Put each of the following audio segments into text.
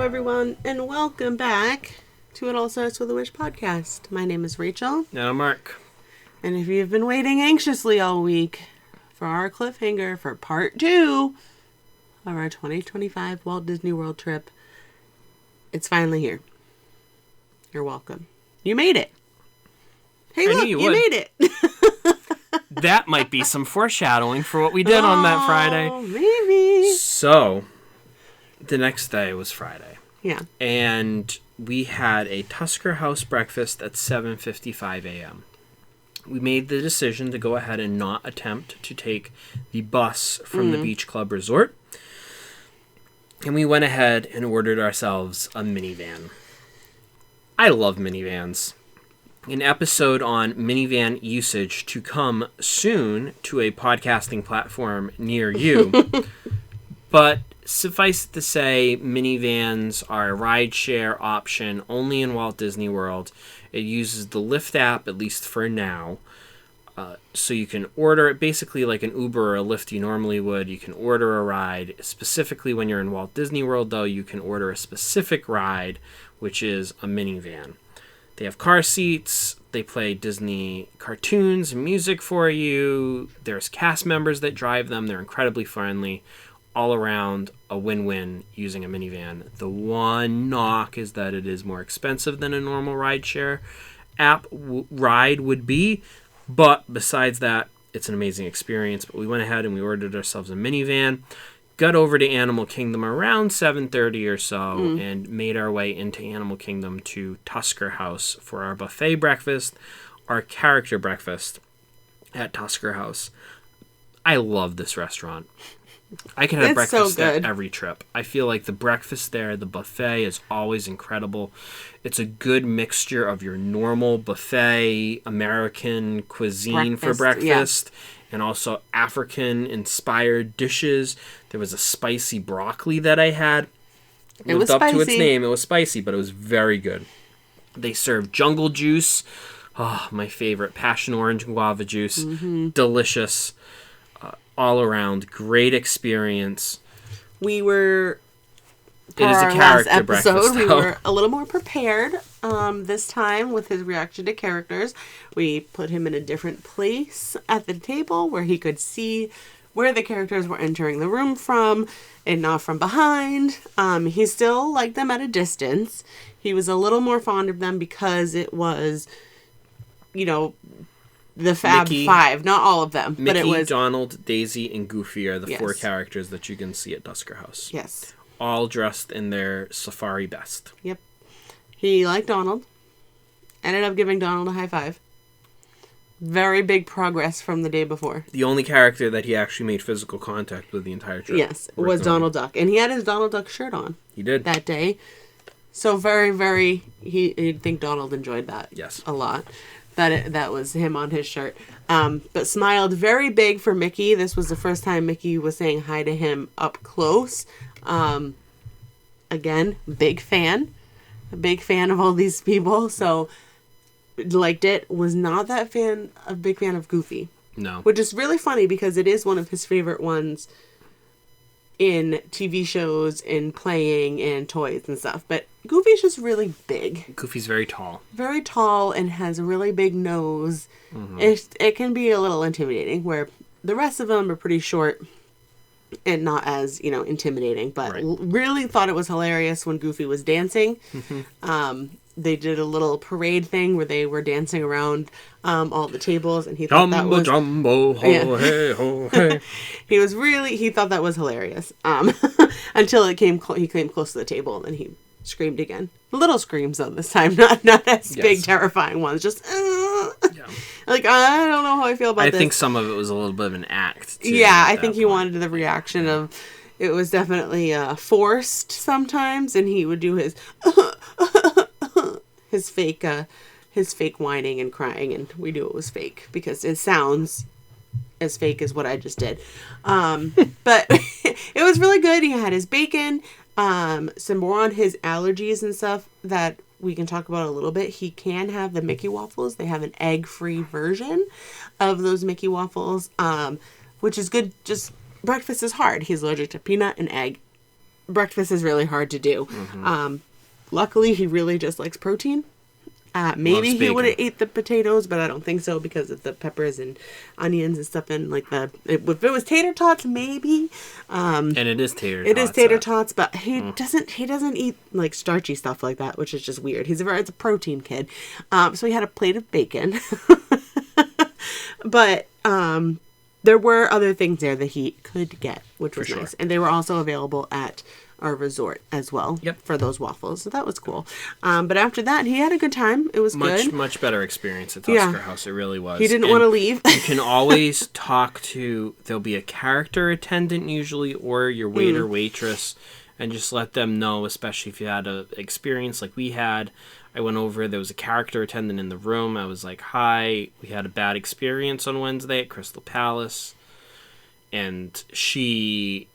everyone, and welcome back to It All Starts With a Wish podcast. My name is Rachel. And I'm Mark. And if you've been waiting anxiously all week for our cliffhanger for part 2 of our 2025 Walt Disney World trip, it's finally here. You're welcome. You made it. Hey, look, you made it. That might be some foreshadowing for what we did on that Friday. Maybe. So, the next day was Friday. Yeah. And we had a Tusker House breakfast at 7:55 a.m. We made the decision to go ahead and not attempt to take the bus from the Beach Club Resort. And we went ahead and ordered ourselves a minivan. I love minivans. An episode on minivan usage to come soon to a podcasting platform near you. But suffice it to say, minivans are a rideshare option only in Walt Disney World. It uses the Lyft app, at least for now. So you can order it basically like an Uber or a Lyft you normally would. You can order a ride. Specifically when you're in Walt Disney World, though, you can order a specific ride, which is a minivan. They have car seats. They play Disney cartoons and music for you. There's cast members that drive them. They're incredibly friendly. All around, a win-win using a minivan. The one knock is that it is more expensive than a normal rideshare app ride would be. But besides that, it's an amazing experience. But we went ahead and we ordered ourselves a minivan. Got over to Animal Kingdom around 7:30 or so and made our way into Animal Kingdom to Tusker House for our buffet breakfast, our character breakfast at Tusker House. I love this restaurant. I can have breakfast there every trip. I feel like the breakfast there, the buffet is always incredible. It's a good mixture of your normal buffet, American cuisine for breakfast. Yeah. And also African-inspired dishes. There was a spicy broccoli that I had. It lived up to its name. It was spicy, but it was very good. They served jungle juice. Oh, my favorite. Passion orange guava juice. Mm-hmm. Delicious. All around. Great experience. We were... It is a character breakfast, we were a little more prepared this time with his reaction to characters. We put him in a different place at the table where he could see where the characters were entering the room from and not from behind. He still liked them at a distance. He was a little more fond of them because it was, the Fab Five. Not all of them. Mickey, but it was Donald, Daisy, and Goofy are the 4 characters that you can see at Tusker House. Yes. All dressed in their safari best. Yep. He liked Donald. Ended up giving Donald a high five. Very big progress from the day before. The only character that he actually made physical contact with the entire trip. Yes, was Donald Duck. And he had his Donald Duck shirt on. He did. That day. So very, very... He'd think Donald enjoyed that. Yes. A lot. That was him on his shirt. But smiled very big for Mickey. This was the first time Mickey was saying hi to him up close. Again, big fan. A big fan of all these people. So, liked it. Was not a big fan of Goofy. No. Which is really funny because it is one of his favorite ones in TV shows and playing and toys and stuff. But Goofy's just really big. Goofy's very tall. Very tall and has a really big nose. Mm-hmm. It can be a little intimidating, where the rest of them are pretty short and not as, intimidating. But really thought it was hilarious when Goofy was dancing. Mm-hmm. They did a little parade thing where they were dancing around all the tables, and he thought that was... Jumbo, ho, hey, ho, hey. He thought that was hilarious. Until he came close to the table, and he screamed again. Little screams, though, this time. Not as big, terrifying ones. Just, like, I don't know how I feel about this. I think some of it was a little bit of an act, too. Yeah, I think he wanted the reaction of... It was definitely forced sometimes, and he would do his... his fake whining and crying, and we knew it was fake because it sounds as fake as what I just did. But it was really good. He had his bacon, some more on his allergies and stuff that we can talk about a little bit. He can have the Mickey waffles. They have an egg-free version of those Mickey waffles, which is good. Just breakfast is hard. He's allergic to peanut and egg breakfast is really hard to do. Luckily, he really just likes protein. Maybe he would have ate the potatoes, but I don't think so because of the peppers and onions and stuff. And like if it was tater tots, maybe. And it is tater tots. It is tater tots, but he doesn't eat like starchy stuff like that, which is just weird. It's a protein kid. So he had a plate of bacon. But there were other things there that he could get, which was nice. And they were also available at our resort as well for those waffles. So that was cool. But after that, he had a good time. It was good. Much better experience at Tusker House. It really was. He didn't want to leave. You can always talk to, there'll be a character attendant usually, or your waiter, waitress, and just let them know, especially if you had an experience like we had. I went over, there was a character attendant in the room. I was like, hi, we had a bad experience on Wednesday at Crystal Palace. And she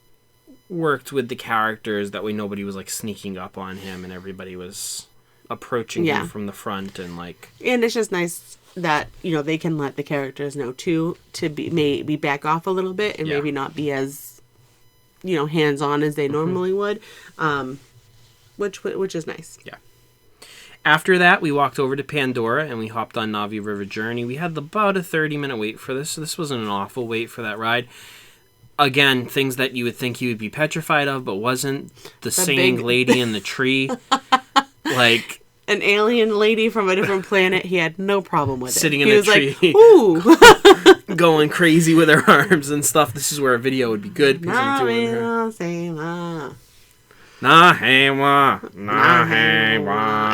worked with the characters, that way nobody was like sneaking up on him and everybody was approaching him from the front and like. And it's just nice that, they can let the characters know too, to maybe back off a little bit and maybe not be as, hands-on as they normally would, which is nice. Yeah. After that, we walked over to Pandora and we hopped on Navi River Journey. We had about a 30-minute wait for this, so this wasn't an awful wait for that ride. Again, things that you would think you would be petrified of, but wasn't. The singing lady in the tree. Like, an alien lady from a different planet. He had no problem with it. Sitting in a tree. Like, ooh. Going crazy with her arms and stuff. This is where a video would be good. Because I'm doing her.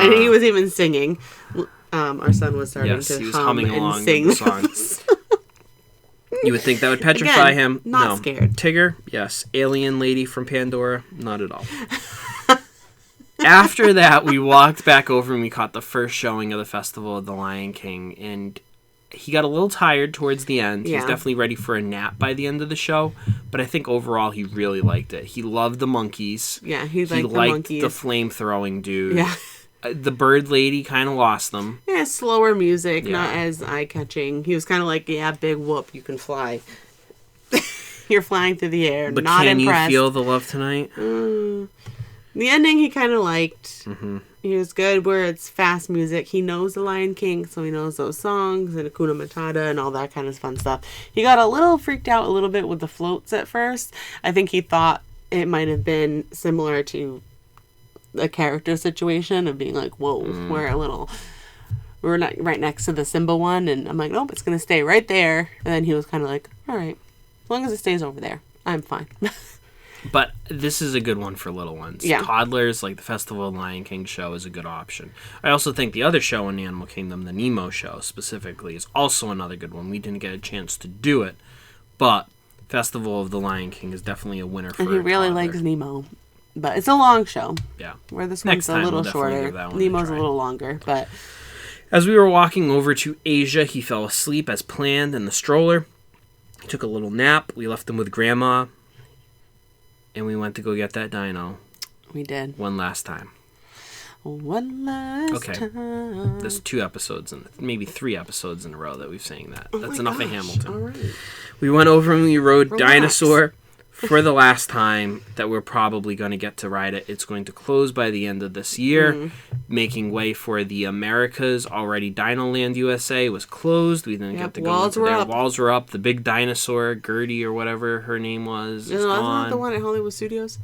And he was even singing. Our son was starting to he was hum humming and along sing with the song. You would think that would petrify him. Not scared. Tigger, yes. Alien lady from Pandora, not at all. After that, we walked back over and we caught the first showing of the Festival of the Lion King. And he got a little tired towards the end. He was definitely ready for a nap by the end of the show. But I think overall he really liked it. He loved the monkeys. Yeah, he liked the monkeys. The flame-throwing dude. Yeah. The bird lady kind of lost them. Yeah, slower music, not as eye-catching. He was kind of like, big whoop, you can fly. You're flying through the air, but not impressed. But can you feel the love tonight? The ending he kind of liked. Mm-hmm. He was good where it's fast music. He knows the Lion King, so he knows those songs and Hakuna Matata and all that kind of fun stuff. He got a little freaked out a little bit with the floats at first. I think he thought it might have been similar to a character situation of being like, whoa, we're not right next to the Simba one, and I'm like, nope, it's gonna stay right there. And then he was kind of like, all right, as long as it stays over there, I'm fine. But this is a good one for little ones. Yeah. Toddlers, like the Festival of Lion King show, is a good option. I also think the other show in Animal Kingdom, the Nemo show specifically, is also another good one. We didn't get a chance to do it, but Festival of the Lion King is definitely a winner for and he really likes Nemo. But it's a long show. Yeah. Where this one's a little shorter. Nemo's a little longer, but... As we were walking over to Asia, he fell asleep as planned in the stroller. He took a little nap. We left him with Grandma. And we went to go get that dino. We did. One last time. One last time. There's 2 episodes, maybe 3 episodes in a row that we've saying that. That's enough of Hamilton. All right. We went over and we rode Dinosaur for the last time that we're probably going to get to ride it. It's going to close by the end of this year, making way for the Americas. Already Dinoland USA was closed. We didn't get to go into there. Walls were up. The big dinosaur, Gertie or whatever her name was, is gone. Isn't that the one at Hollywood Studios?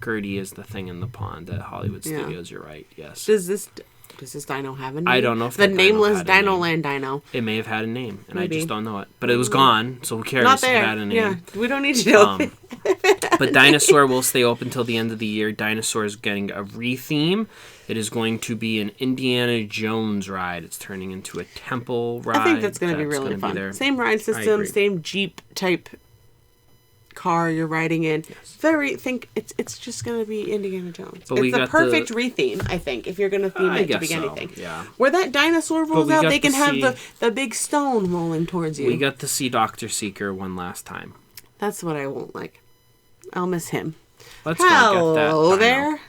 Gertie is the thing in the pond at Hollywood Studios. You're right. Yes. Does this dino have a name? I don't know if the nameless Dinoland dino. It may have had a name, and Maybe. I just don't know it. But it was gone, so who cares if it had a name? Yeah, we don't need to know. But Dinosaur will stay open until the end of the year. Dinosaur is getting a re-theme. It is going to be an Indiana Jones ride. It's turning into a temple ride. I think that's going to be really fun. Same ride system, same Jeep type car you're riding in. Yes. It's just going to be Indiana Jones. But it's the perfect re-theme, I think, if you're going to theme it to be anything. Yeah. Where that dinosaur rolls out, they can have the big stone rolling towards you. We got to see Dr. Seeker one last time. That's what I won't like. I'll miss him. Let's go get that. Hello there.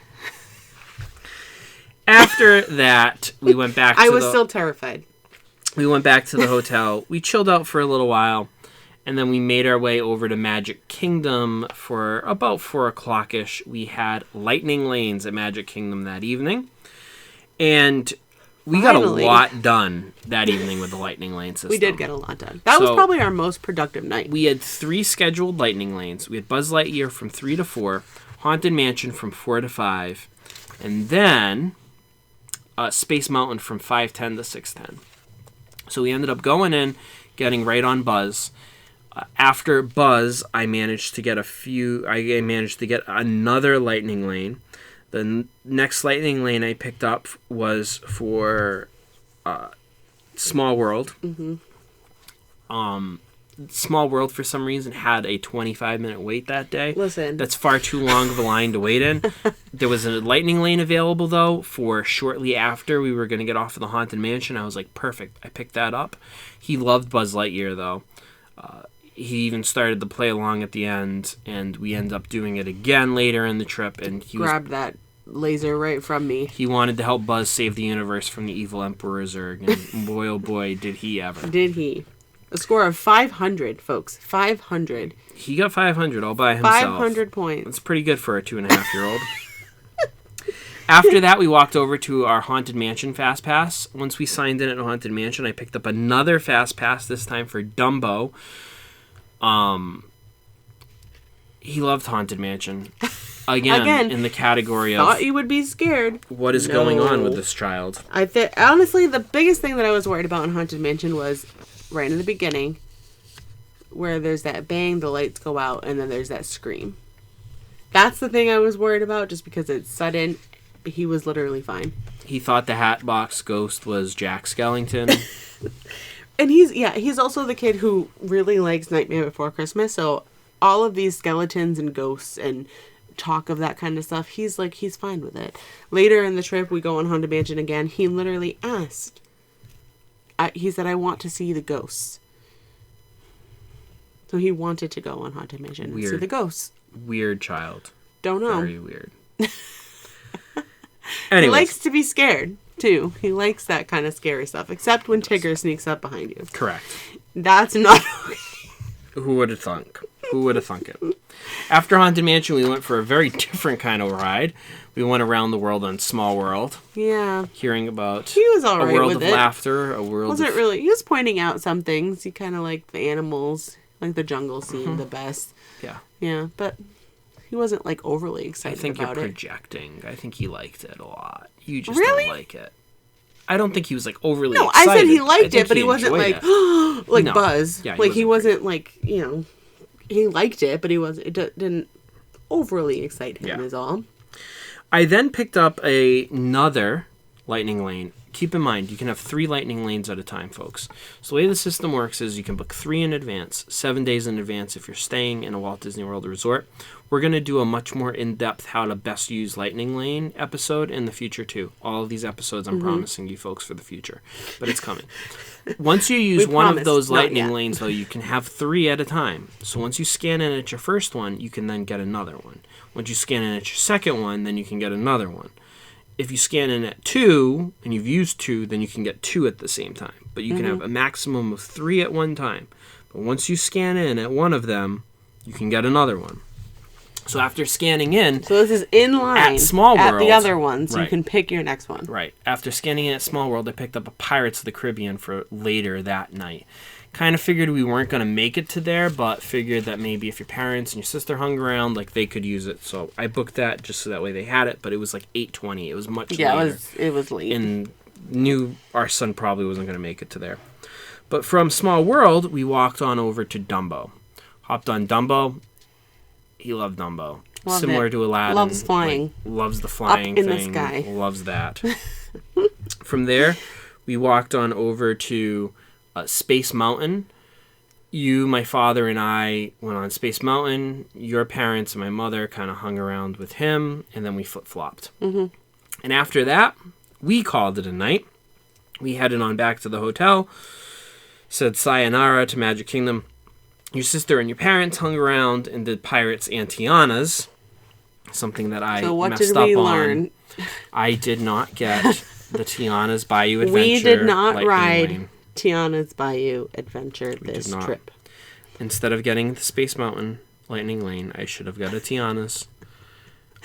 After that, we went back to I was still terrified. We went back to the hotel. We chilled out for a little while. And then we made our way over to Magic Kingdom for about 4 o'clock-ish. We had lightning lanes at Magic Kingdom that evening. And we got a lot done that evening with the lightning lane system. We did get a lot done. That was probably our most productive night. We had 3 scheduled lightning lanes. We had Buzz Lightyear from 3 to 4, Haunted Mansion from 4 to 5, and then Space Mountain from 5:10 to 6:10. So we ended up going in, getting right on Buzz. After Buzz, I managed to get another lightning lane. The next lightning lane I picked up was for Small World. Mm-hmm. Small World, for some reason, had a 25-minute wait that day. Listen. That's far too long of a line to wait in. There was a lightning lane available, though, for shortly after we were going to get off of the Haunted Mansion. I was like, perfect. I picked that up. He loved Buzz Lightyear, though. He even started to play along at the end, and we ended up doing it again later in the trip. And he grabbed that laser right from me. He wanted to help Buzz save the universe from the evil Emperor Zurg, and boy, oh boy, did he ever. Did he. A score of 500, folks. 500. He got 500 all by himself. 500 points. That's pretty good for a 2.5-year-old. After that, we walked over to our Haunted Mansion Fast Pass. Once we signed in at Haunted Mansion, I picked up another Fast Pass, this time for Dumbo. He loved Haunted Mansion. Again, in the category of... Thought you would be scared. What is going on with this child? Honestly, the biggest thing that I was worried about in Haunted Mansion was right in the beginning, where there's that bang, the lights go out, and then there's that scream. That's the thing I was worried about, just because it's sudden. He was literally fine. He thought the Hatbox Ghost was Jack Skellington. And he's also the kid who really likes Nightmare Before Christmas, so all of these skeletons and ghosts and talk of that kind of stuff, he's fine with it. Later in the trip, we go on Haunted Mansion again. He literally asked. He said, I want to see the ghosts. So he wanted to go on Haunted Mansion and see the ghosts. Weird child. Don't know. Very weird. Anyways. He likes to be scared, too. He likes that kind of scary stuff, except when Tigger sneaks up behind you. Correct. That's not okay. Who would have thunk? Who would have thunk it? After Haunted Mansion, we went for a very different kind of ride. We went around the world on Small World. Yeah. Hearing about he was all right a world with of it. laughter, a world Wasn't really. He was pointing out some things. He kind of liked the animals, like the jungle scene the best. Yeah. Yeah, but he wasn't like overly excited about it. I think you're projecting. I think he liked it a lot. You just really? don't like it. I don't think he was like overly excited. excited. I said he liked it, but he wasn't like like no. Buzz. Yeah, he wasn't like, he liked it, but it didn't overly excite him is all. I then picked up another lightning lane. Keep in mind, you can have 3 lightning lanes at a time, folks. So the way the system works is you can book 3 in advance, 7 days in advance if you're staying in a Walt Disney World resort. We're going to do a much more in-depth how to best use lightning lane episode in the future, too. All of these episodes I'm promising you folks for the future, but it's coming. Once you use one of those lightning lanes, though, you can have 3 at a time. So once you scan in at your first one, you can then get another one. Once you scan in at your second one, then you can get another one. If you scan in at 2, and you've used 2, then you can get 2 at the same time. But you can have a maximum of 3 at one time. But once you scan in at one of them, you can get another one. So after scanning in... So this is in line at Small World, at the other ones. Right. You can pick your next one. Right. After scanning in at Small World, I picked up a Pirates of the Caribbean for later that night. Kind of figured we weren't going to make it to there, but figured that maybe if your parents and your sister hung around, like, they could use it. So I booked that just so that way they had it, but it was like 8:20. It was much later. Yeah, it was late. And knew our son probably wasn't going to make it to there. But from Small World, we walked on over to Dumbo. Hopped on Dumbo. He loved Dumbo. Similar to Aladdin. Loves flying. Loves the flying up in thing. the sky. Loves that. From there, we walked on over to Space Mountain. You, my father, and I went on Space Mountain. Your parents and my mother kind of hung around with him, and then we flip-flopped. Mm-hmm. And after that, we called it a night. We headed on back to the hotel, said sayonara to Magic Kingdom. Your sister and your parents hung around and did Pirates and Tiana's, something that I messed up on. So what did we learn? I did not get the Tiana's Bayou Adventure. We did not ride lane. Tiana's Bayou Adventure this trip. Instead of getting the Space Mountain Lightning Lane, I should have got a Tiana's.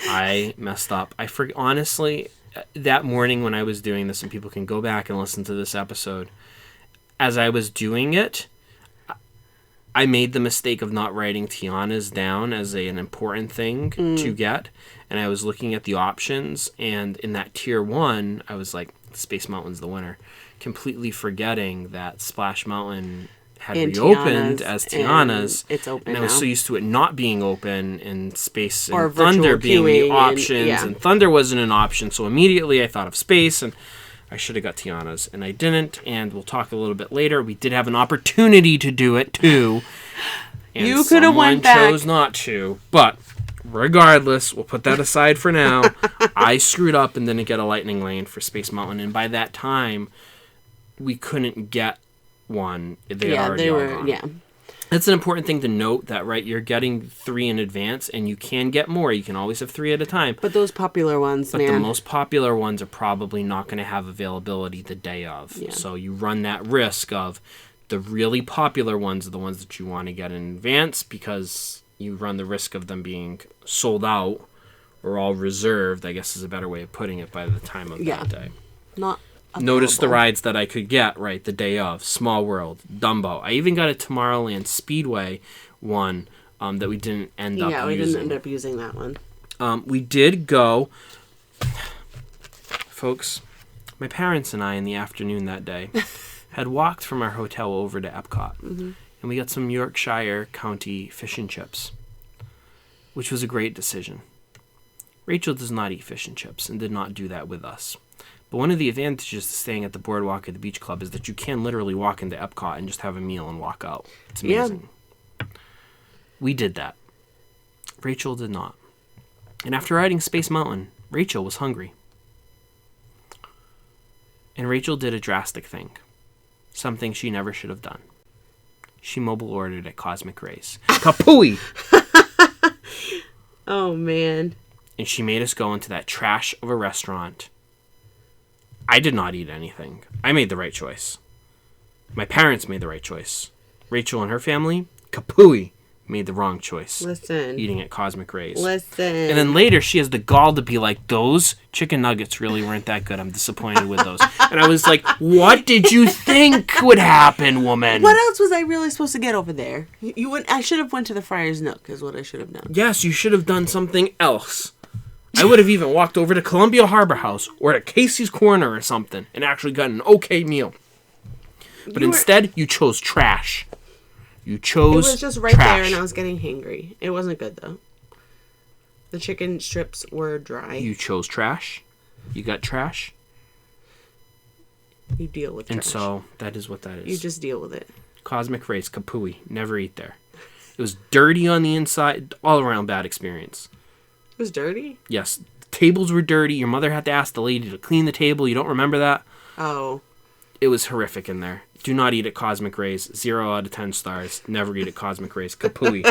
I messed up. Honestly, that morning when I was doing this, and people can go back and listen to this episode, as I was doing it, I made the mistake of not writing Tiana's down as an important thing to get. And I was looking at the options, and in that tier 1, I was like, Space Mountain's the winner. Completely forgetting that Splash Mountain had reopened as Tiana's. It's open and I was now. so used to it not being open, and Space Or and Thunder being the options, and Thunder wasn't an option. So immediately I thought of Space, and I should have got Tiana's, and I didn't. And we'll talk a little bit later. We did have an opportunity to do it too, and you could have went back. Chose not to, but regardless, we'll put that aside for now. I screwed up and didn't get a Lightning Lane for Space Mountain, and by that time, we couldn't get one. They were gone. Yeah. That's an important thing to note, that, right, you're getting 3 in advance, and you can get more. You can always have 3 at a time. But those popular ones, But the most popular ones are probably not going to have availability the day of. Yeah. So you run that risk of the really popular ones are the ones that you want to get in advance, because you run the risk of them being sold out or all reserved, I guess is a better way of putting it, by the time of that day. Not Notice the rides that I could get, right, the day of. Small World, Dumbo. I even got a Tomorrowland Speedway one that we didn't end up using. Yeah, we didn't end up using that one. We did go... Folks, my parents and I in the afternoon that day had walked from our hotel over to Epcot. Mm-hmm. And we got some Yorkshire County fish and chips, which was a great decision. Rachel does not eat fish and chips and did not do that with us. But one of the advantages to staying at the boardwalk at the beach club is that you can literally walk into Epcot and just have a meal and walk out. It's amazing. Yeah. We did that. Rachel did not. And after riding Space Mountain, Rachel was hungry. And Rachel did a drastic thing. Something she never should have done. She mobile ordered at Cosmic Rays. Kapooey! Oh, man. And she made us go into that trash of a restaurant. I did not eat anything. I made the right choice. My parents made the right choice. Rachel and her family, kapooey, made the wrong choice. Listen. Eating at Cosmic Rays. Listen. And then later she has the gall to be like, those chicken nuggets really weren't that good. I'm disappointed with those. And I was like, what did you think would happen, woman? What else was I really supposed to get over there? You went. I should have went to the Friar's Nook is what I should have done. Yes, you should have done something else. I would have even walked over to Columbia Harbor House or to Casey's Corner or something and actually gotten an okay meal. But instead, you chose trash. You chose It was just right trash. there and I was getting hangry. It wasn't good, though. The chicken strips were dry. You chose trash. You got trash. You deal with trash. And so, that is what that is. You just deal with it. Cosmic Rays, kapooey. Never eat there. It was dirty on the inside. All around bad experience. It was dirty? Yes. Tables were dirty. Your mother had to ask the lady to clean the table. You don't remember that? Oh. It was horrific in there. Do not eat at Cosmic Rays. 0 out of 10 stars. Never eat at Cosmic Rays. Kapooey.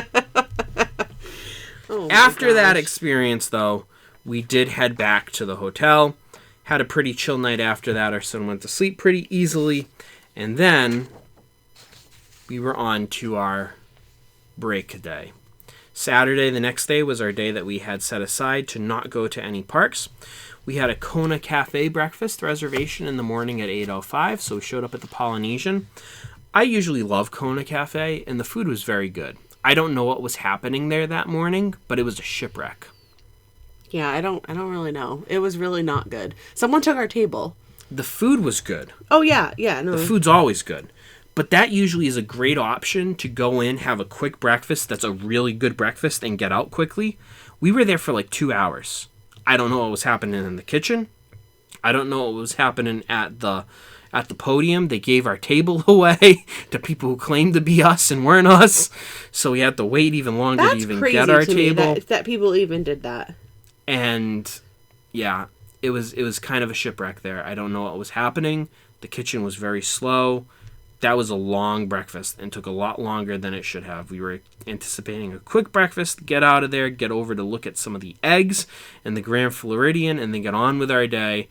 After that experience, though, we did head back to the hotel. Had a pretty chill night after that. Our son went to sleep pretty easily. And then we were on to our break day. Saturday, the next day, was our day that we had set aside to not go to any parks. We had a Kona Cafe breakfast reservation in the morning at 8:05, so we showed up at the Polynesian. I usually love Kona Cafe, and the food was very good. I don't know what was happening there that morning, but it was a shipwreck. Yeah, I don't really know. It was really not good. Someone took our table. The food was good. Oh, yeah, no. The food's always good. But that usually is a great option to go in, have a quick breakfast that's a really good breakfast, and get out quickly. We were there for like 2 hours. I don't know what was happening in the kitchen. I don't know what was happening at the podium. They gave our table away to people who claimed to be us and weren't us. So we had to wait even longer to even get our table. That people even did that. And yeah, it was kind of a shipwreck there. I don't know what was happening. The kitchen was very slow. That was a long breakfast and took a lot longer than it should have. We were anticipating a quick breakfast, get out of there, get over to look at some of the eggs and the Grand Floridian, and then get on with our day.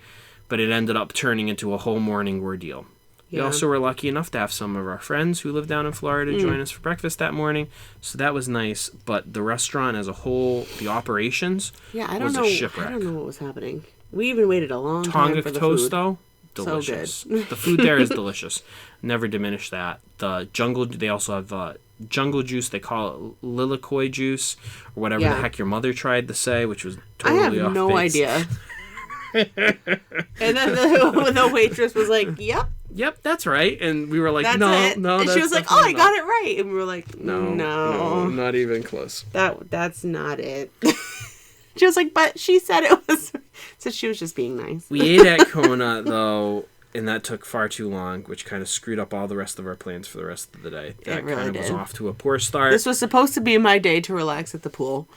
But it ended up turning into a whole morning ordeal. We also were lucky enough to have some of our friends who live down in Florida join us for breakfast that morning. So that was nice. But the restaurant as a whole, the operations, was a shipwreck. I don't know what was happening. We even waited a long time for the toast, food. though, delicious. So good. The food there is delicious. Never diminish that. They also have jungle juice. They call it lilikoi juice, or whatever the heck your mother tried to say, which was totally off base. I have no idea. And then the waitress was like, Yep, that's right. And we were like, that's no. And she was like, I got it right. And we were like, no, not even close. That's not it. She was like, but she said it was. So she was just being nice. We ate at Kona, though, and that took far too long, which kind of screwed up all the rest of our plans for the rest of the day. That really was off to a poor start. This was supposed to be my day to relax at the pool.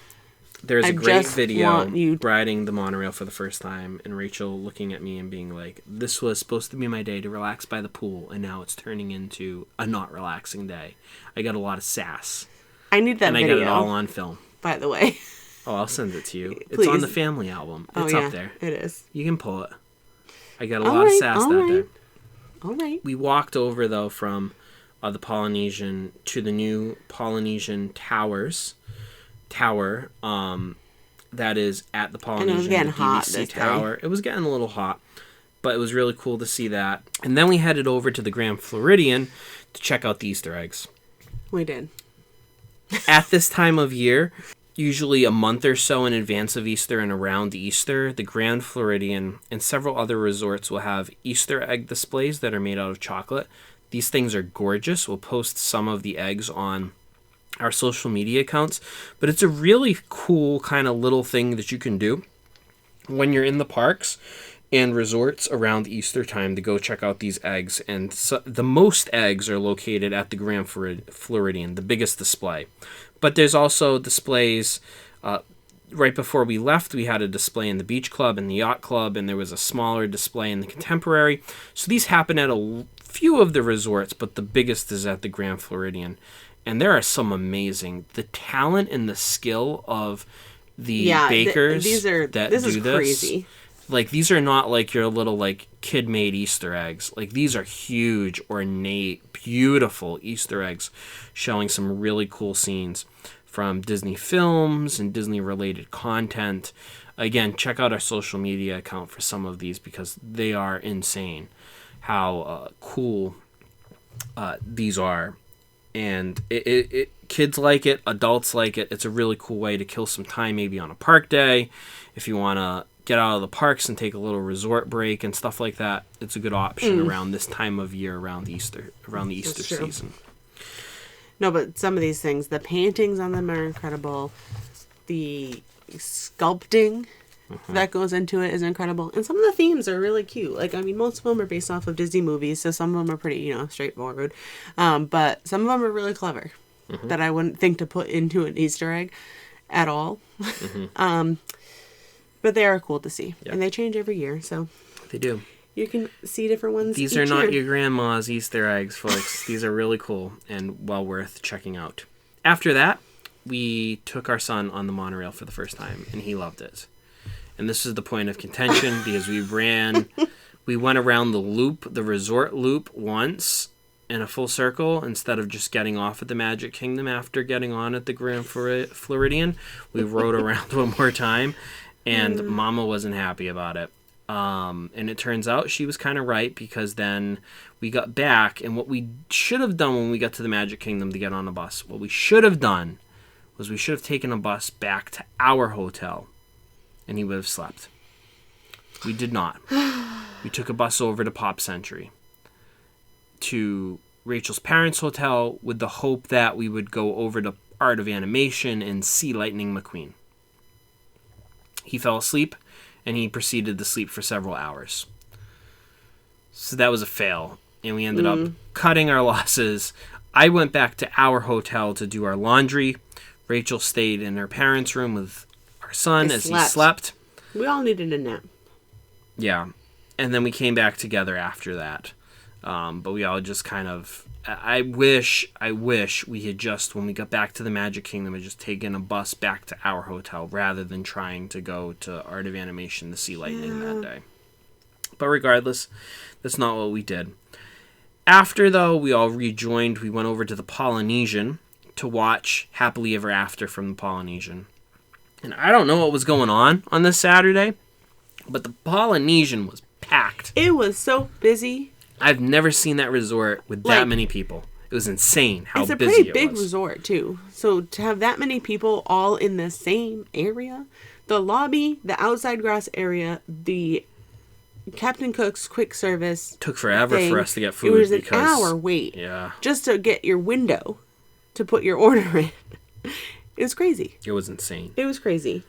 There's a great video riding the monorail for the first time, and Rachel looking at me and being like, this was supposed to be my day to relax by the pool, and now it's turning into a not relaxing day. I got a lot of sass. I need that video. And I got it all on film. By the way. Oh, I'll send it to you. Please. It's on the family album. It's up there. It is. You can pull it. I got a lot of sass that day. All right. We walked over, though, from the Polynesian to the new Polynesian tower that is at the Polynesian. And it was getting hot DVC this tower. day. It was getting a little hot, but it was really cool to see that. And then we headed over to the Grand Floridian to check out the Easter eggs. We did. At this time of year, usually a month or so in advance of Easter and around Easter, the Grand Floridian and several other resorts will have Easter egg displays that are made out of chocolate. These things are gorgeous. We'll post some of the eggs on our social media accounts, but it's a really cool kind of little thing that you can do when you're in the parks and resorts around Easter time to go check out these eggs. And so, the most eggs are located at the Grand Floridian, the biggest display. But there's also displays. Right before we left, we had a display in the Beach Club and the Yacht Club, and there was a smaller display in the Contemporary. So these happen at a few of the resorts, but the biggest is at the Grand Floridian. And there are some amazing, the talent and the skill of the bakers this is crazy. Like, these are not like your little, like, kid-made Easter eggs. Like, these are huge, ornate, beautiful Easter eggs showing some really cool scenes from Disney films and Disney-related content. Again, check out our social media account for some of these because they are insane how cool these are. And kids like it, adults like it. It's a really cool way to kill some time maybe on a park day. If you want to get out of the parks and take a little resort break and stuff like that, it's a good option around this time of year, around the Easter season. No, but some of these things, the paintings on them are incredible. The sculpting that goes into it is incredible. And some of the themes are really cute. Like, I mean, most of them are based off of Disney movies, so some of them are pretty, straightforward. But some of them are really clever that I wouldn't think to put into an Easter egg at all. But they are cool to see. Yep. And they change every year, so. They do. You can see different ones. These are not your grandma's Easter eggs, folks. These are really cool and well worth checking out. After that, we took our son on the monorail for the first time, and he loved it. And this is the point of contention because we went around the resort loop once in a full circle instead of just getting off at the Magic Kingdom after getting on at the Grand Floridian. We rode around one more time, and Mama wasn't happy about it. And it turns out she was kind of right because then we got back, and what we should have done when we got to the Magic Kingdom to get on a bus, what we should have done was we should have taken a bus back to our hotel, and he would have slept. We did not. We took a bus over to Pop Century to Rachel's parents' hotel with the hope that we would go over to Art of Animation and see Lightning McQueen. He fell asleep, and he proceeded to sleep for several hours. So that was a fail, and we ended up cutting our losses. I went back to our hotel to do our laundry. Rachel stayed in her parents' room with our son as he slept. We all needed a nap. Yeah, and then we came back together after that. But we all just kind of... I wish we had just, when we got back to the Magic Kingdom, had just taken a bus back to our hotel rather than trying to go to Art of Animation to see Lightning that day. But regardless, that's not what we did. After, though, we all rejoined. We went over to the Polynesian to watch Happily Ever After from the Polynesian. And I don't know what was going on this Saturday, but the Polynesian was packed. It was so busy. I've never seen that resort with that many people. It was insane how busy it was. It's a pretty big resort, too. So to have that many people all in the same area, the lobby, the outside grass area, the Captain Cook's quick service took forever for us to get food. It was an hour wait. Yeah. Just to get your window to put your order in. It was crazy. It was insane. It was crazy.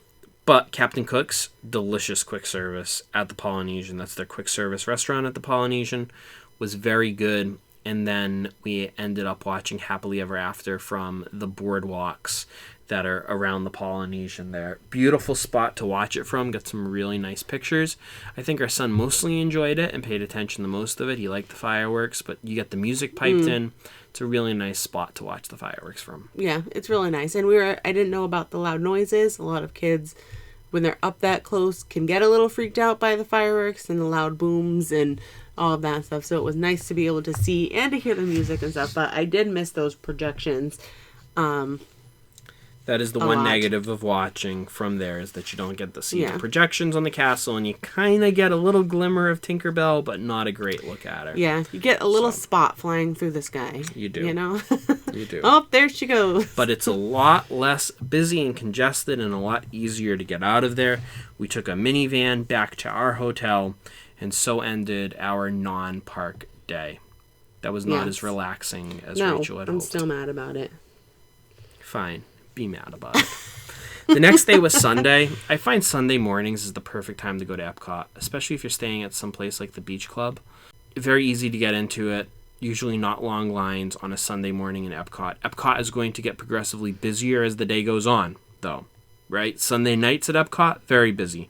But Captain Cook's delicious quick service at the Polynesian, that's their quick service restaurant at the Polynesian, was very good. And then we ended up watching Happily Ever After from the boardwalks that are around the Polynesian there. Beautiful spot to watch it from. Got some really nice pictures. I think our son mostly enjoyed it and paid attention to most of it. He liked the fireworks, but you get the music piped in. It's a really nice spot to watch the fireworks from. Yeah, it's really nice. And I didn't know about the loud noises. A lot of kids, when they're up that close, can get a little freaked out by the fireworks and the loud booms and all of that stuff. So it was nice to be able to see and to hear the music and stuff. But I did miss those projections. That is the one negative of watching from there, is that you don't get to see the projections on the castle, and you kind of get a little glimmer of Tinkerbell, but not a great look at her. Yeah, you get a little spot flying through the sky. You do. You know? You do. Oh, there she goes. But it's a lot less busy and congested and a lot easier to get out of there. We took a minivan back to our hotel, and so ended our non-park day. That was not as relaxing as Rachel had hoped. I'm still mad about it. Fine. Be mad about it. The next day was Sunday. I find Sunday mornings is the perfect time to go to Epcot, especially if you're staying at some place like the Beach Club. Very easy to get into it. Usually not long lines on a Sunday morning in Epcot. Epcot is going to get progressively busier as the day goes on, though. Right? Sunday nights at Epcot, very busy.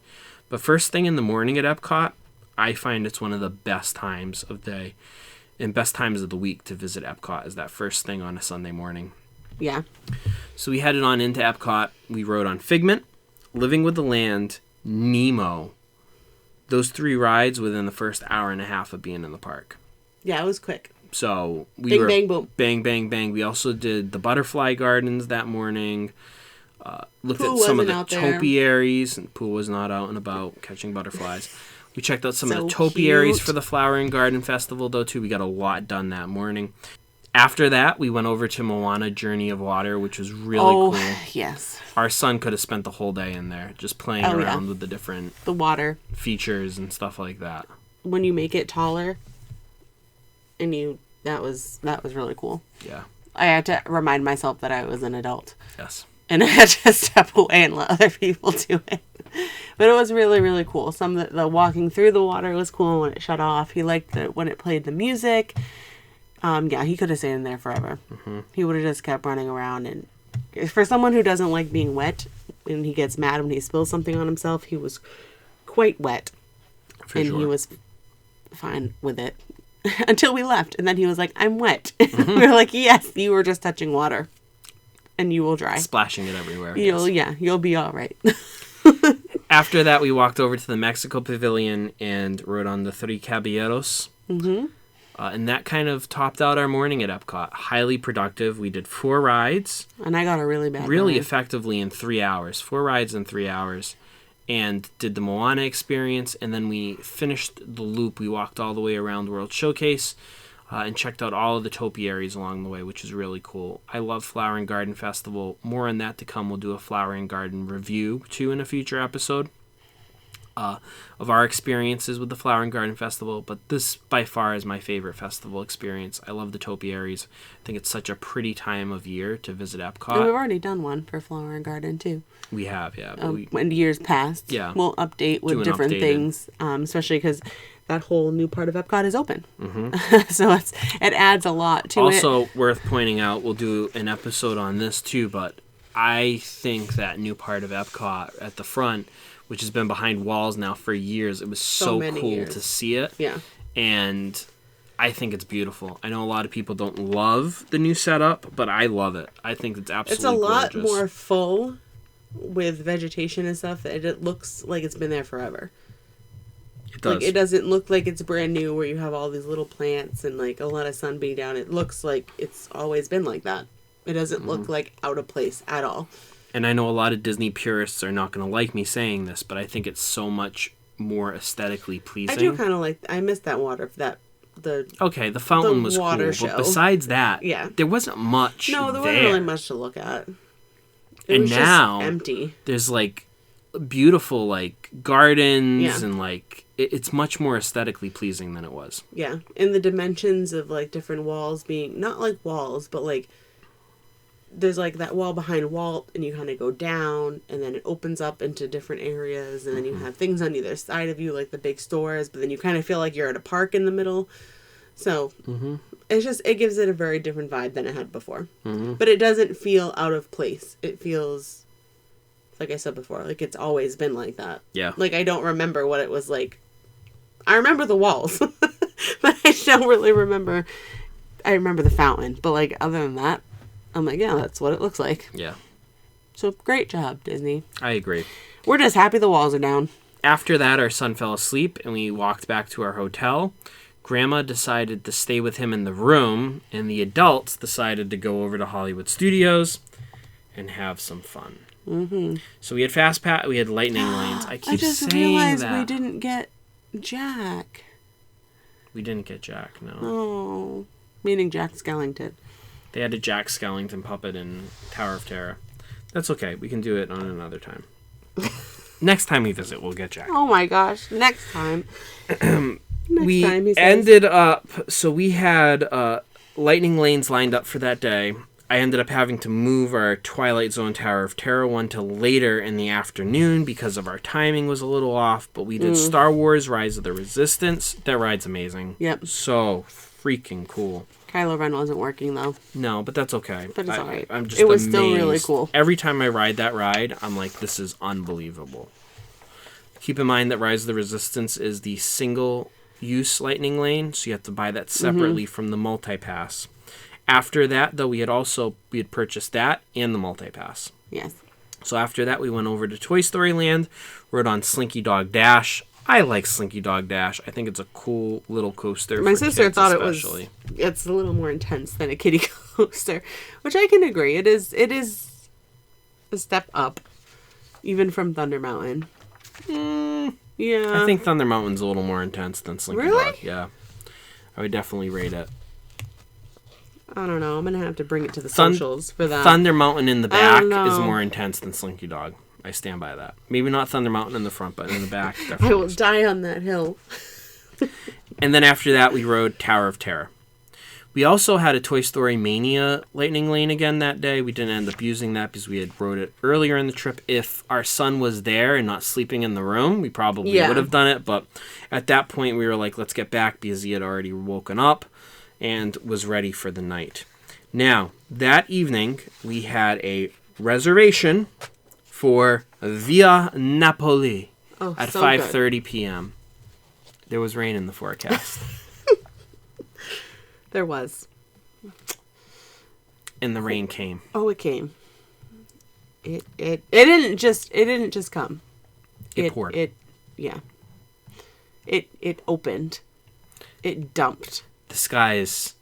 But first thing in the morning at Epcot, I find it's one of the best times of day and best times of the week to visit Epcot, is that first thing on a Sunday morning. Yeah. So we headed on into Epcot. We rode on Figment, Living with the Land, Nemo. Those 3 rides within the first hour and a half of being in the park. Yeah, it was quick. So we bang, bang, boom. Bang, bang, bang. We also did the butterfly gardens that morning. Looked at some of the topiaries. And Pooh was not out and about catching butterflies. We checked out some of the topiaries for the Flower and Garden Festival, though, too. We got a lot done that morning. After that, we went over to Moana Journey of Water, which was really cool. Yes. Our son could have spent the whole day in there, just playing around with the water features and stuff like that. When you make it taller, and that was really cool. Yeah. I had to remind myself that I was an adult. Yes. And I had to step away and let other people do it. But it was really, really cool. Some of the walking through the water was cool when it shut off. He liked when it played the music. Yeah, he could have stayed in there forever. Mm-hmm. He would have just kept running around. And for someone who doesn't like being wet, and he gets mad when he spills something on himself, he was quite wet. He was fine with it until we left. And then he was like, I'm wet. Mm-hmm. We were like, yes, you were just touching water. And you will dry. Splashing it everywhere. You'll be all right. After that, we walked over to the Mexico Pavilion and rode on the Three Caballeros. Mm-hmm. And that kind of topped out our morning at Epcot. Highly productive. We did 4 rides. And I got a really bad Really ride. Effectively in 3 hours. 4 rides in 3 hours. And did the Moana experience. And then we finished the loop. We walked all the way around World Showcase and checked out all of the topiaries along the way, which is really cool. I love Flower and Garden Festival. More on that to come. We'll do a Flower and Garden review, too, in a future episode. Of our experiences with the Flower and Garden Festival, but this by far is my favorite festival experience. I love the topiaries. I think it's such a pretty time of year to visit Epcot. And we've already done one for Flower and Garden too. We have, yeah. In years past, we'll update with different things, especially because that whole new part of Epcot is open. Mm-hmm. So it adds a lot to it. Also worth pointing out, we'll do an episode on this too, but I think that new part of Epcot at the front, which has been behind walls now for years. It was so cool to see it. Yeah. And I think it's beautiful. I know a lot of people don't love the new setup, but I love it. I think it's absolutely gorgeous. It's a lot more full with vegetation and stuff. It looks like it's been there forever. It does. Like, it doesn't look like it's brand new where you have all these little plants and, like, a lot of sun being down. It looks like it's always been like that. It doesn't look, like, out of place at all. And I know a lot of Disney purists are not going to like me saying this, but I think it's so much more aesthetically pleasing. I do kind of like... I missed that water. Okay, the fountain was cool, but besides that, there wasn't much No, there wasn't really much to look at. It was now, just empty. There's, like, beautiful, like, gardens and, like... It's much more aesthetically pleasing than it was. Yeah, and the dimensions of, like, different walls being... Not, like, walls, but, like... There's, like, that wall behind Walt, and you kind of go down, and then it opens up into different areas, and then you have things on either side of you, like the big stores, but then you kind of feel like you're at a park in the middle. So, it's just... It gives it a very different vibe than it had before. But it doesn't feel out of place. It feels... Like I said before, like it's always been like that. Yeah. Like, I don't remember what it was like. I remember the walls, but I don't really remember. I remember the fountain, but, like, other than that, I'm like, yeah, that's what it looks like. Yeah. So, great job, Disney. I agree. We're just happy the walls are down. After that, our son fell asleep, and we walked back to our hotel. Grandma decided to stay with him in the room, and the adults decided to go over to Hollywood Studios and have some fun. So we had Fast Pass, we had Lightning Lanes. I keep saying that. I just realized we didn't get Jack. We didn't get Jack, no. Oh, meaning Jack Skellington. They had a Jack Skellington puppet in Tower of Terror. That's okay. We can do it on another time. Next time we visit, we'll get Jack. Oh my gosh, next time. We ended up... So we had Lightning Lanes lined up for that day. I ended up having to move our Twilight Zone Tower of Terror one to later in the afternoon because of our timing was a little off. But we did Star Wars Rise of the Resistance. That ride's amazing. Yep. So freaking cool. Kylo Ren wasn't working, though. No, but that's okay. But it's all right. I'm just It was amazed. still really cool. Every time I ride that ride, I'm like, this is unbelievable. Keep in mind that Rise of the Resistance is the single-use Lightning Lane, so you have to buy that separately from the multi-pass. After that, though, we had purchased that and the multi-pass. Yes. So after that, we went over to Toy Story Land, rode on Slinky Dog Dash. I like Slinky Dog Dash. I think it's a cool little coaster. My sister thought especially. It's a little more intense than a kiddie coaster, which I can agree. It is a step up, even from Thunder Mountain. Yeah. I think Thunder Mountain's a little more intense than Slinky Really? Dog. Yeah. I would definitely rate it. I don't know. I'm going to have to bring it to the socials for that. Thunder Mountain in the back is more intense than Slinky Dog. I stand by that. Maybe not Thunder Mountain in the front, but in the back, definitely. I will die on that hill. And then after that, we rode Tower of Terror. We also had a Toy Story Mania Lightning Lane again that day. We didn't end up using that because we had rode it earlier in the trip. If our son was there and not sleeping in the room, we probably would have done it. But at that point, we were like, let's get back because he had already woken up and was ready for the night. Now, that evening, we had a reservation for Via Napoli at 5:30 p.m. There was rain in the forecast. There was. And the rain came. Oh, it came. It didn't just come. It poured. It opened. It dumped. The skies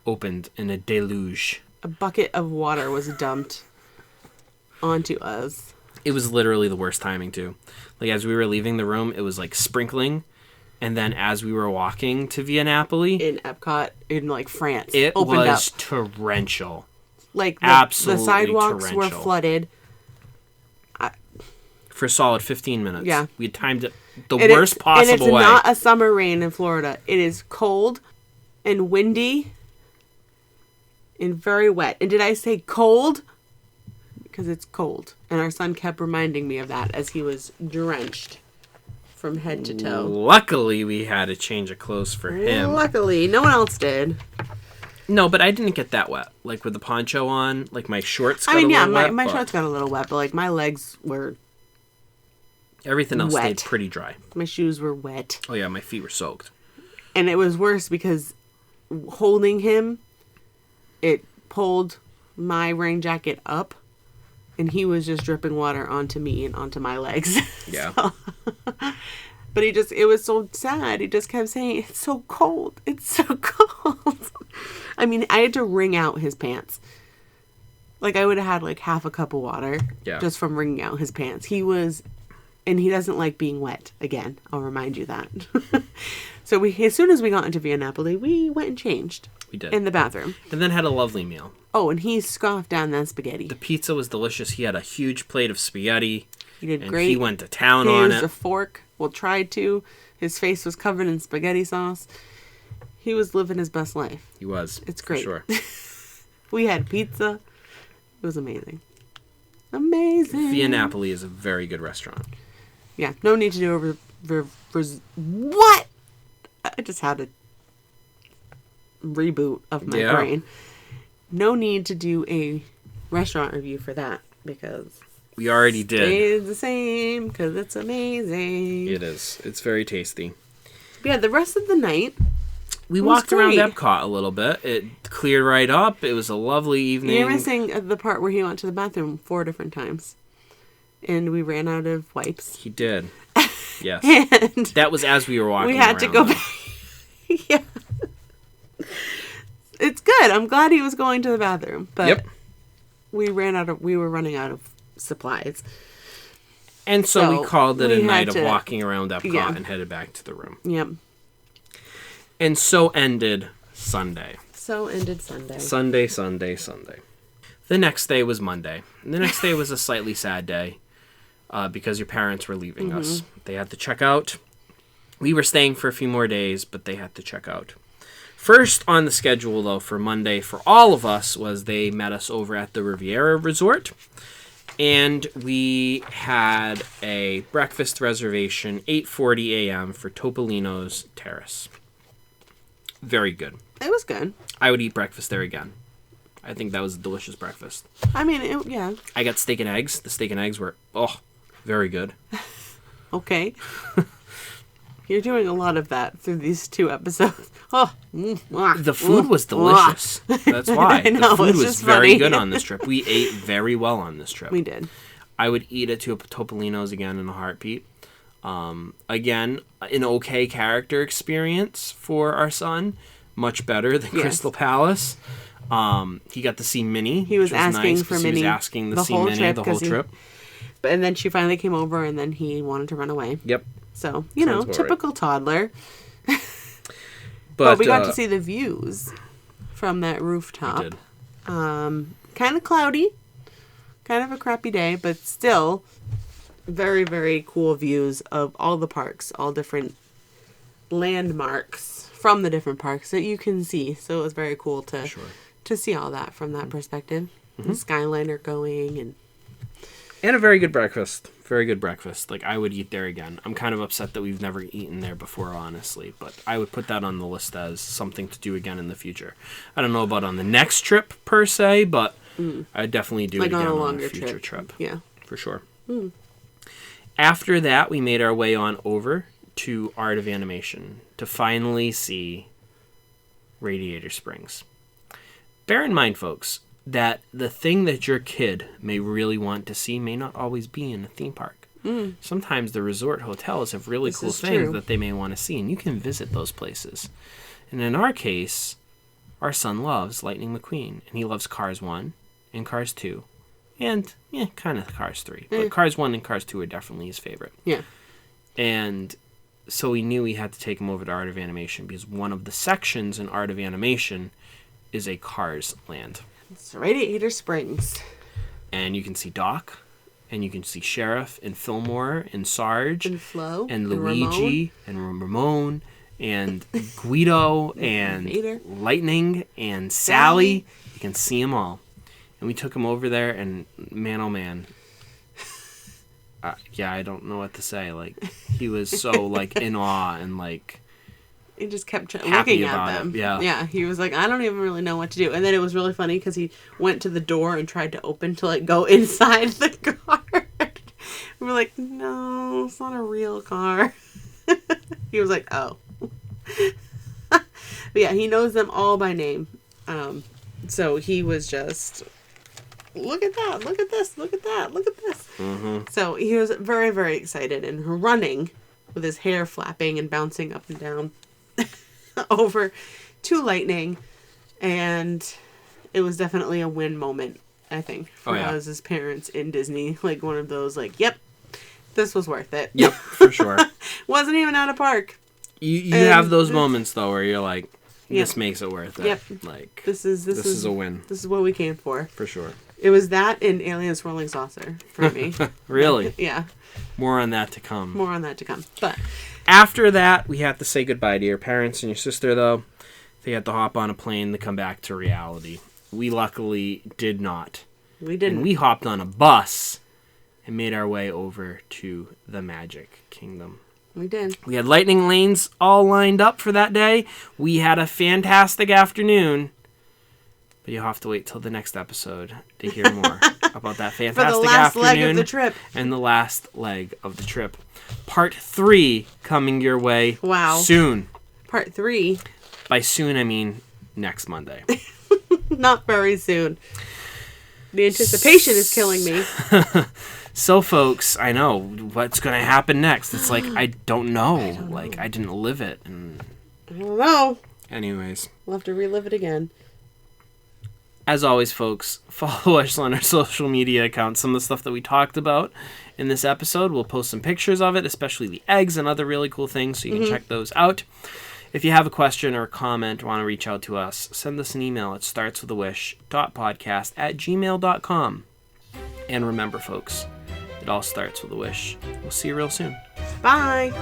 opened in a deluge. A bucket of water was dumped onto us. It was literally the worst timing, too. Like, as we were leaving the room, it was, like, sprinkling. And then as we were walking to Via Napoli... In Epcot, in, like, France. It opened was up. torrential. Like, absolutely the sidewalks torrential. were flooded. For a solid 15 minutes. Yeah. We had timed it the worst possible way. And it's not a summer rain in Florida. It is cold and windy and very wet. And did I say cold? Because it's cold. And our son kept reminding me of that as he was drenched from head to toe. Luckily, we had a change of clothes for him. Luckily. No one else did. No, but I didn't get that wet. Like, with the poncho on, like, my shorts got wet. My shorts got a little wet, but, like, my legs were everything else wet. stayed pretty dry. My shoes were wet. Oh, yeah, my feet were soaked. And it was worse because holding him, it pulled my rain jacket up, and he was just dripping water onto me and onto my legs. Yeah. So, But it was so sad. He just kept saying, it's so cold. It's so cold. I mean, I had to wring out his pants. Like, I would have had, like, half a cup of water just from wringing out his pants. And he doesn't like being wet. Again, I'll remind you that. So as soon as we got into Via Napoli, we went and changed. We did. In the bathroom. And then had a lovely meal. Oh, and he scoffed down that spaghetti. The pizza was delicious. He had a huge plate of spaghetti. He did and great. He went to town on it. He used a fork. Well, tried to. His face was covered in spaghetti sauce. He was living his best life. He was. It's great. For sure. We had pizza. It was amazing. Amazing. Via Napoli is a very good restaurant. Yeah. No need to do what? I just had a reboot of my brain. No need to do a restaurant review for that because we already did. It's the same because it's amazing. It is. It's very tasty. But yeah, the rest of the night we walked around Epcot a little bit. It cleared right up. It was a lovely evening. You're missing the part where he went to the bathroom 4 different times. And we ran out of wipes. He did. Yes. And that was as we were walking. We had to go back. Yeah. It's good. I'm glad he was going to the bathroom. But we were running out of supplies. And so we called it a night of walking around Epcot and headed back to the room. Yep. And so ended Sunday. Sunday. Sunday. The next day was Monday. And the next day was a slightly sad day because your parents were leaving us. They had to check out. We were staying for a few more days, but they had to check out. First on the schedule, though, for Monday for all of us was they met us over at the Riviera Resort. And we had a breakfast reservation, 8:40 a.m. for Topolino's Terrace. Very good. It was good. I would eat breakfast there again. I think that was a delicious breakfast. I mean, yeah. I got steak and eggs. The steak and eggs were, very good. Okay. You're doing a lot of that through these 2 episodes. The food was delicious. That's why. The food was very good on this trip. We ate very well on this trip. We did. I would eat at Topolino's again in a heartbeat. Again, an okay character experience for our son. Much better than Crystal Palace. He got to see Minnie. He was asking nice for Minnie. He was asking to see Minnie the whole trip. And then she finally came over, and then he wanted to run away. Yep. So, typical toddler. But we got to see the views from that rooftop. We did. Kind of cloudy. Kind of a crappy day, but still very, very cool views of all the parks, all different landmarks from the different parks that you can see. So it was very cool to see all that from that perspective. The Skyliner going and a very good breakfast. Very good breakfast. Like, I would eat there again. I'm kind of upset that we've never eaten there before, honestly. But I would put that on the list as something to do again in the future. I don't know about on the next trip, per se, but I'd definitely do it again on a future trip. Yeah. For sure. After that, we made our way on over to Art of Animation to finally see Radiator Springs. Bear in mind, folks, that the thing that your kid may really want to see may not always be in a theme park. Sometimes the resort hotels have really cool things that they may want to see, and you can visit those places. And in our case, our son loves Lightning McQueen, and he loves Cars 1 and Cars 2, and, kind of Cars 3. But Cars 1 and Cars 2 are definitely his favorite. Yeah. And so we knew we had to take him over to Art of Animation, because one of the sections in Art of Animation is a Cars land. It's Radiator Springs. And you can see Doc, and you can see Sheriff, and Fillmore, and Sarge, and Flo, and Luigi, and Ramon, and Guido, and Vader. Lightning, and Sally. You can see them all. And we took him over there, and man, oh man. I don't know what to say. Like, he was so, in awe, and, he just kept looking at them. Yeah, he was like, I don't even really know what to do. And then it was really funny because he went to the door and tried to open to go inside the car. We were like, no, it's not a real car. He was like, oh. But yeah, he knows them all by name. So he was just, look at that, look at this, look at that, look at this. Mm-hmm. So he was very, very excited and running with his hair flapping and bouncing up and down over to Lightning. And it was definitely a win moment, I think, for us as parents in Disney. Like one of those, like, yep, this was worth it. Yep, for sure. Wasn't even out of park. You have those moments, though, where you're like, this makes it worth it. Yep. Like, this is a win. This is what we came for. For sure. It was that and Alien Swirling Saucer for me. Really? Yeah. More on that to come. But after that, we have to say goodbye to your parents and your sister, though. They had to hop on a plane to come back to reality. We luckily did not. We didn't. And we hopped on a bus and made our way over to the Magic Kingdom. We did. We had lightning lanes all lined up for that day. We had a fantastic afternoon. But you'll have to wait till the next episode to hear more about that fantastic afternoon. For the last leg of the trip. And the last leg of the trip. Part 3 coming your way soon. Part 3? By soon, I mean next Monday. Not very soon. The anticipation is killing me. So, folks, I know what's going to happen next. It's like, I don't know. I didn't live it. And I don't know. Anyways. We'll have to relive it again. As always, folks, follow us on our social media accounts. Some of the stuff that we talked about in this episode, we'll post some pictures of it, especially the eggs and other really cool things, so you can check those out. If you have a question or a comment or want to reach out to us, send us an email at startswithawish.podcast@gmail.com. And remember, folks, it all starts with a wish. We'll see you real soon. Bye.